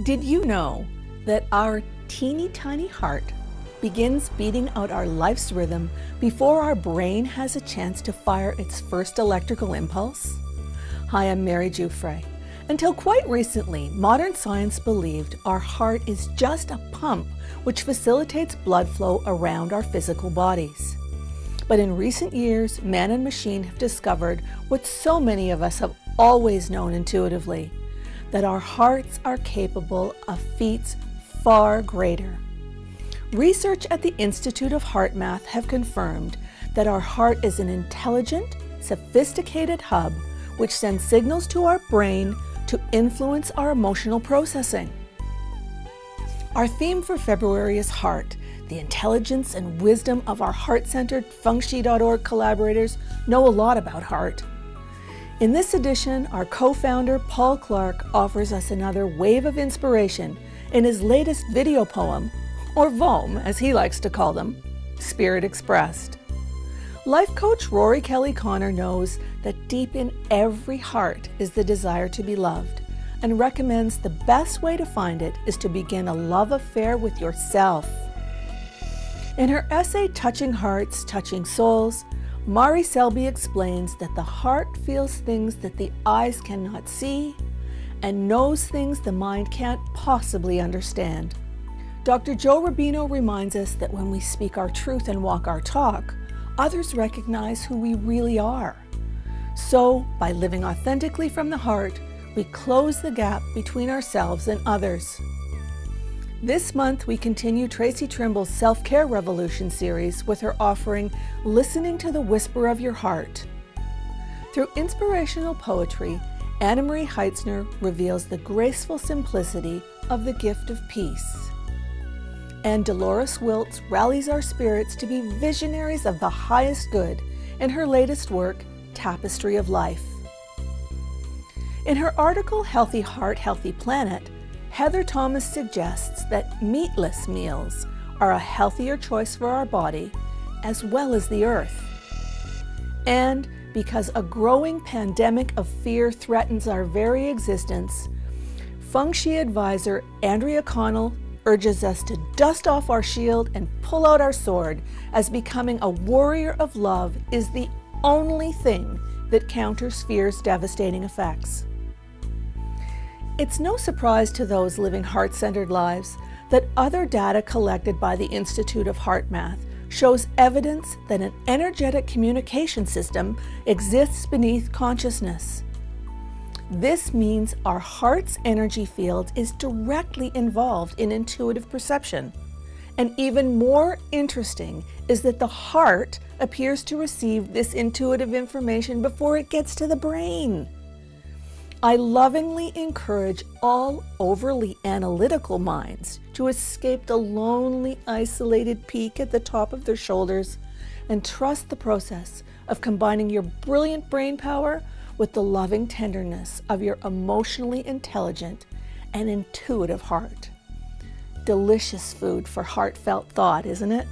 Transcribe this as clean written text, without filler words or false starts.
Did you know that our teeny tiny heart begins beating out our life's rhythm before our brain has a chance to fire its first electrical impulse? Hi, I'm Mary Giuffre. Until quite recently, modern science believed our heart is just a pump which facilitates blood flow around our physical bodies. But in recent years, man and machine have discovered what so many of us have always known intuitively, that our hearts are capable of feats far greater. Research at the Institute of HeartMath have confirmed that our heart is an intelligent, sophisticated hub which sends signals to our brain to influence our emotional processing. Our theme for February is Heart. The intelligence and wisdom of our heart-centered Fengshi.org collaborators know a lot about heart. In this edition, our co-founder Paul Clark offers us another wave of inspiration in his latest video poem, or VOM as he likes to call them, Spirit Expressed. Life coach Rory Kelly Connor knows that deep in every heart is the desire to be loved, and recommends the best way to find it is to begin a love affair with yourself. In her essay Touching Hearts, Touching Souls, Mari Selby explains that the heart feels things that the eyes cannot see and knows things the mind can't possibly understand. Dr. Joe Rubino reminds us that when we speak our truth and walk our talk, others recognize who we really are. So, by living authentically from the heart, we close the gap between ourselves and others. This month, we continue Tracy Trimble's Self-Care Revolution series with her offering Listening to the Whisper of Your Heart. Through inspirational poetry, Anna Marie Heitzner reveals the graceful simplicity of the gift of peace. And Dolores Wiltz rallies our spirits to be visionaries of the highest good in her latest work, Tapestry of Life. In her article, Healthy Heart, Healthy Planet, Heather Thomas suggests that meatless meals are a healthier choice for our body, as well as the earth. And because a growing pandemic of fear threatens our very existence, Feng Shui advisor Andrea Connell urges us to dust off our shield and pull out our sword, as becoming a warrior of love is the only thing that counters fear's devastating effects. It's no surprise to those living heart-centered lives that other data collected by the Institute of HeartMath shows evidence that an energetic communication system exists beneath consciousness. This means our heart's energy field is directly involved in intuitive perception. And even more interesting is that the heart appears to receive this intuitive information before it gets to the brain. I lovingly encourage all overly analytical minds to escape the lonely, isolated peak at the top of their shoulders and trust the process of combining your brilliant brain power with the loving tenderness of your emotionally intelligent and intuitive heart. Delicious food for heartfelt thought, isn't it?